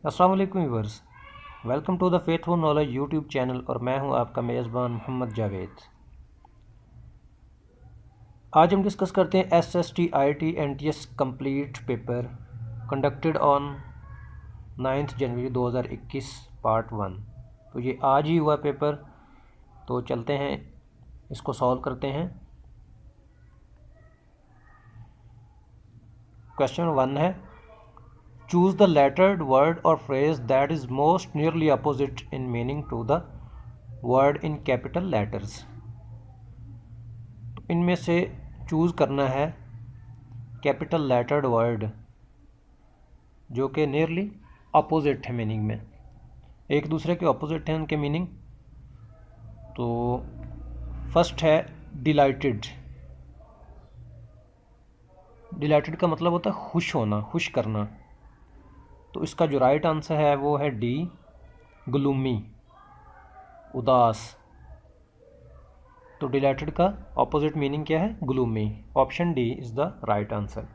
अस्सलाम वालेकुम viewers, welcome to the Faithful Knowledge YouTube channel और मैं हूं आपका मेज़बान मोहम्मद जावेद। आज हम डिस्कस करते हैं SST IIT NTS complete paper conducted on 9 January 2021 part 1। तो ये आज ही हुआ पेपर, तो चलते हैं इसको सॉल्व करते हैं। क्वेश्चन 1 है, choose the lettered word or phrase that is most nearly opposite in meaning to the word in capital letters। तो इनमें से चूज करना है कैपिटल lettered वर्ड जो कि नियरली अपोजिट है मीनिंग में, एक दूसरे के अपोजिट हैं उनके मीनिंग। तो फर्स्ट है डिलाइटेड। डिलाइटेड का मतलब होता है खुश होना, खुश करना। तो इसका जो राइट आंसर है वो है डी, ग्लूमी, उदास। तो डिलाइटेड का ऑपोजिट मीनिंग क्या है? Gloomy. Option D is the right answer.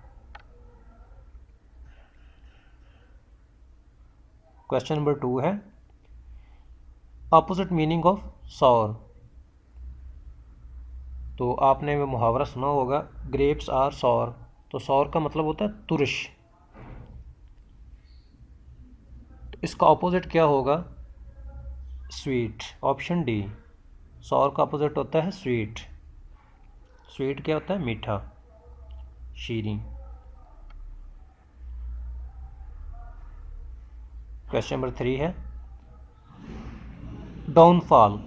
Question number 2 है, ऑपोजिट मीनिंग ऑफ सॉर। तो आपने वो मुहावरा सुना होगा, ग्रेप्स आर सॉर। तो सॉर का मतलब होता है तुरश। तो इसका ऑपोजिट क्या होगा? स्वीट। ऑप्शन डी, सॉर का ऑपोजिट होता है स्वीट। स्वीट क्या होता है? मीठा, शीरीं। क्वेश्चन नंबर 3 है, डाउनफॉल।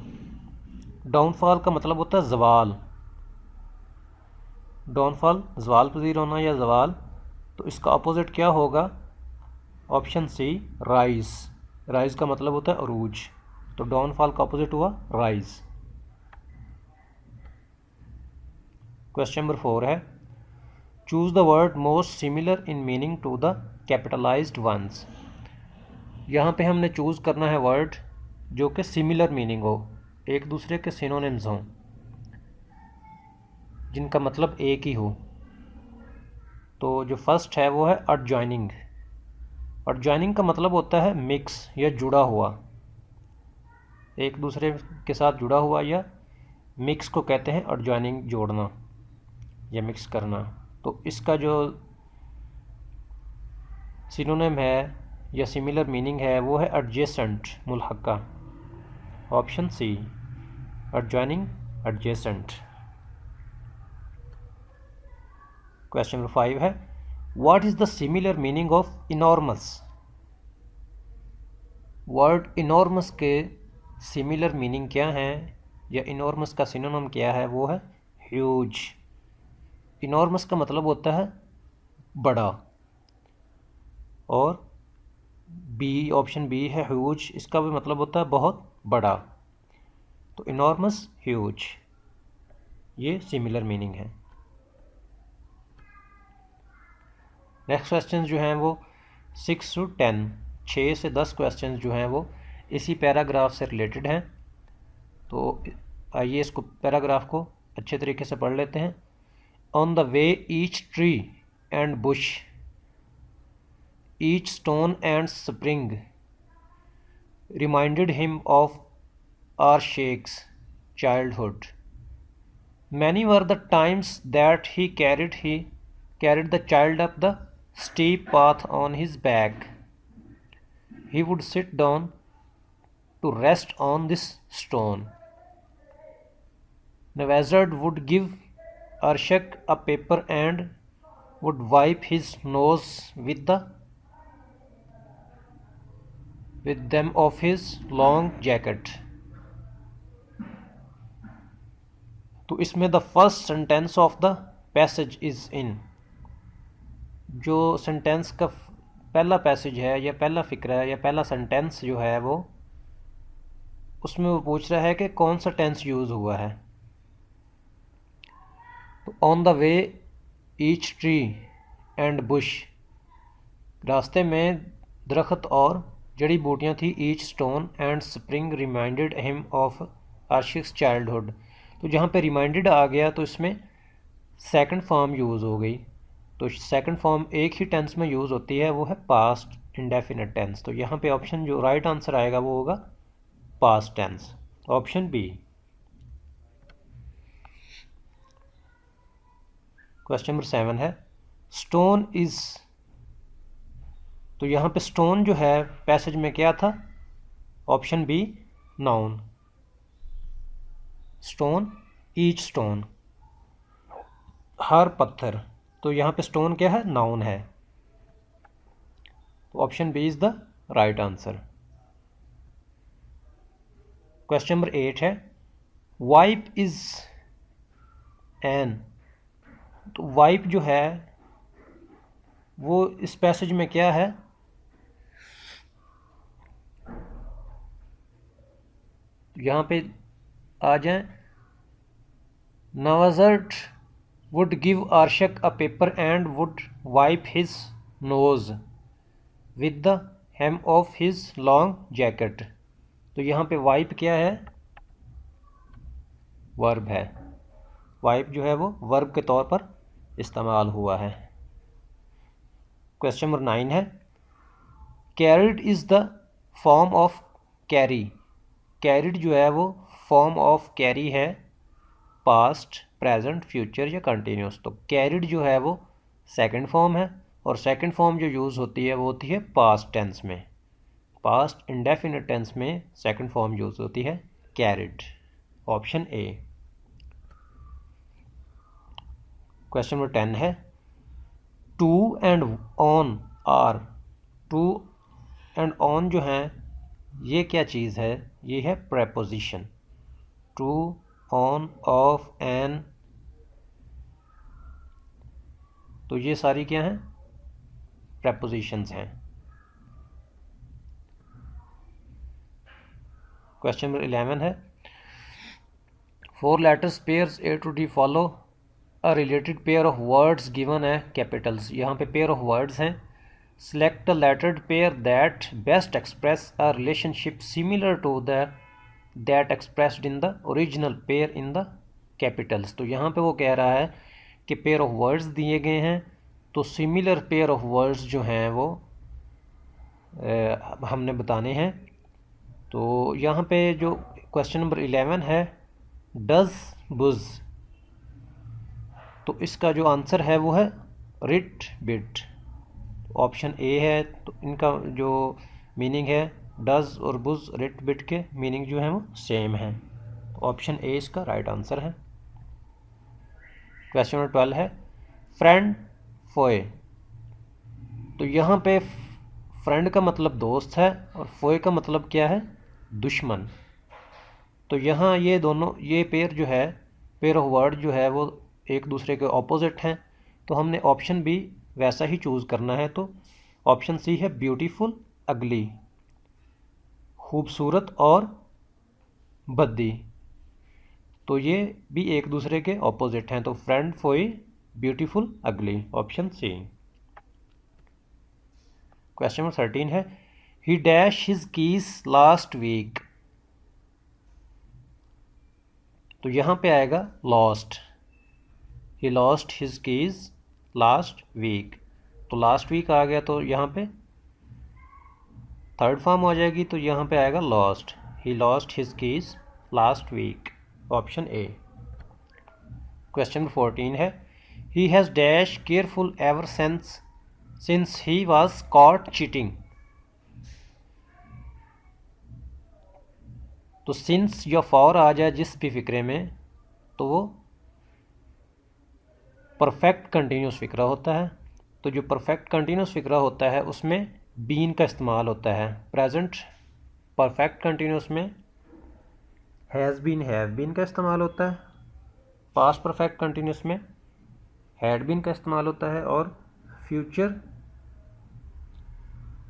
डाउनफॉल का मतलब होता है जवाल। डाउनफॉल जवाल पजीर होना या जवाल। तो इसका अपोजिट क्या होगा? Option C, rise. राइज का मतलब होता है अरूज। तो डाउनफॉल का अपोजिट हुआ राइज। क्वेश्चन नंबर 4 है, choose the word most similar in meaning to the capitalized ones. यहाँ पे हमने चूज करना है वर्ड जो कि सिमिलर मीनिंग हो, एक दूसरे के सिनोनिम्स हों, जिनका मतलब एक ही हो। तो जो फर्स्ट है वो है एडजॉइनिंग। एडजॉइनिंग का मतलब होता है मिक्स या जुड़ा हुआ, एक दूसरे के साथ जुड़ा हुआ, या मिक्स को कहते हैं एडजॉइनिंग, जोड़ना या मिक्स करना। तो इसका जो सिनोनिम है या सिमिलर मीनिंग है वो है एडजेसेंट, मुल्हका। Option C, adjoining, adjacent. Question number 5 है, what is the similar meaning of enormous. Word enormous के सिमिलर मीनिंग क्या है, या इनॉर्मस का सिनोनिम क्या है? वो है ह्यूज। इनॉर्मस का मतलब होता है बड़ा, और बी, ऑप्शन बी है ह्यूज, इसका भी मतलब होता है बहुत बड़ा। तो इनॉर्मस, ह्यूज, ये सिमिलर मीनिंग है। नेक्स्ट क्वेश्चन जो हैं वो 6 to 10, 6 से 10 क्वेश्चन जो हैं वो इसी पैराग्राफ से रिलेटेड हैं। तो आइए इसको, पैराग्राफ को अच्छे तरीके से पढ़ लेते हैं। On the way each tree and Bush, each stone and spring reminded him of Arshak's childhood. Many were the times that he carried the child up the steep path on his back. He would sit down to rest on this stone. Nawazard would give Arshak a paper and would wipe his nose with them of his long jacket. तो इसमें the first sentence of the passage is in, जो sentence का पहला passage है या पहला फिक्रा है या पहला सेंटेंस जो है वो, उसमें वो पूछ रहा है कि कौन सा टेंस यूज़ हुआ है। तो on the way each tree and bush, रास्ते में दरख्त और जड़ी बूटियाँ थी। Each stone and spring reminded him of Ashik's childhood. तो जहाँ पे रिमाइंडेड आ गया तो इसमें सेकंड फॉर्म यूज़ हो गई। तो सेकंड फॉर्म एक ही टेंस में यूज़ होती है, वो है पास्ट इंडेफिनिट टेंस। तो यहाँ पे ऑप्शन जो राइट आंसर आएगा वो होगा past tense, option B. Question number 7 है स्टोन इज। तो यहाँ पे स्टोन जो है पैसेज में क्या था, option B noun. Stone, each stone, हर पत्थर। तो यहाँ पे स्टोन क्या है, नाउन है। तो option B is the right answer. Question number 8 है वाइप इज एन। तो वाइप जो है वो इस पैसेज में क्या है, यहाँ पे आ जाए। नवाजर्ट would give Ashik a paper and would wipe his nose with the hem of his long jacket. तो यहाँ पे वाइप क्या है, वर्ब है। वाइप जो है वो वर्ब के तौर पर इस्तेमाल हुआ है। क्वेश्चन नंबर 9 है carried is the form of carry. Carried जो है वो फॉर्म ऑफ कैरी है, पास्ट, प्रेजेंट, फ्यूचर या कंटिन्यूस। तो कैरिड जो है वो सेकंड फॉर्म है, और सेकंड फॉर्म जो यूज़ होती है वो होती है पास्ट टेंस में। पास्ट इंडेफिनिट टेंस में सेकंड फॉर्म यूज़ होती है carried, option A. Question number 10 है to and on are. To and on जो है ये क्या चीज़ है, ये है preposition. To, on, of, an, तो ये सारी क्या हैं, प्रेपोजिशंस हैं। क्वेश्चन नंबर 11 है 4 letters pairs A to D follow a related pair of words given a capitals। यहाँ पे pair of words हैं। Select a lettered pair that best express a relationship similar to that expressed in the original pair in the capitals। तो यहाँ पे वो कह रहा है कि pair of words दिए गए हैं, तो similar pair of words जो हैं वो हमने बताने हैं। तो यहाँ पे जो क्वेश्चन नंबर 11 है डज बुज, तो इसका जो आंसर है वो है रिट बिट, ऑप्शन ए है। तो इनका जो मीनिंग है डज और बुज, रिट बिट के मीनिंग जो है वो सेम है, ऑप्शन ए इसका राइट आंसर है। क्वेश्चन नंबर 12 है फ्रेंड फोए। तो यहाँ पे फ्रेंड का मतलब दोस्त है और फोए का मतलब क्या है, दुश्मन। तो यहाँ ये दोनों, ये पेयर जो है, पेयर ऑफ वर्ड जो है वो एक दूसरे के ऑपोजिट हैं। तो हमने ऑप्शन बी वैसा ही चूज़ करना है। तो ऑप्शन सी है ब्यूटीफुल अगली, खूबसूरत और भद्दी। तो ये भी एक दूसरे के ऑपोजिट हैं। तो friend foe, beautiful ugly, option C. Question number 13 है he dash his keys last week. तो यहाँ पे आएगा lost, he lost his keys last week. तो लास्ट वीक आ गया तो यहाँ पे थर्ड फॉर्म हो जाएगी, तो यहाँ पे आएगा lost, he lost his keys last week, option A. Question number 14 है he has dash careful ever since he was caught cheating. तो सिंस या फॉर आ जाए जिस भी फिक्रे में, तो वो परफेक्ट कंटिन्यूस फिक्रा होता है। तो जो परफेक्ट कंटिन्यूस फिक्रा होता है उसमें बीन का इस्तेमाल होता है। प्रेजेंट परफेक्ट कंटिन्यूस में हैज़ बीन, हैव बीन का इस्तेमाल होता है। पास्ट परफेक्ट कंटिन्यूस में हैड बीन का इस्तेमाल होता है, और फ्यूचर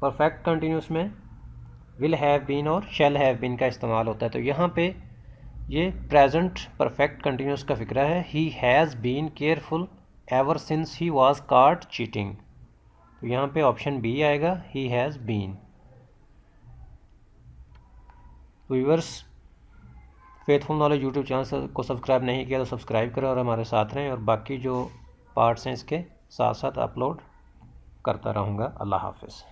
परफेक्ट कंटिन्यूस में विल हैव बीन और शैल हैव बीन का इस्तेमाल होता है। तो यहाँ पे ये प्रेजेंट परफेक्ट कंटिन्यूस का फिक्रा है, he has been careful ever since he was caught cheating. तो यहाँ पे ऑप्शन बी आएगा, he has been. Viewers, Faithful Knowledge YouTube channel को सब्सक्राइब नहीं किया तो सब्सक्राइब करें और हमारे साथ रहें, और बाकी जो पार्ट्स हैं इसके साथ साथ अपलोड करता रहूँगा। अल्लाह हाफिज़।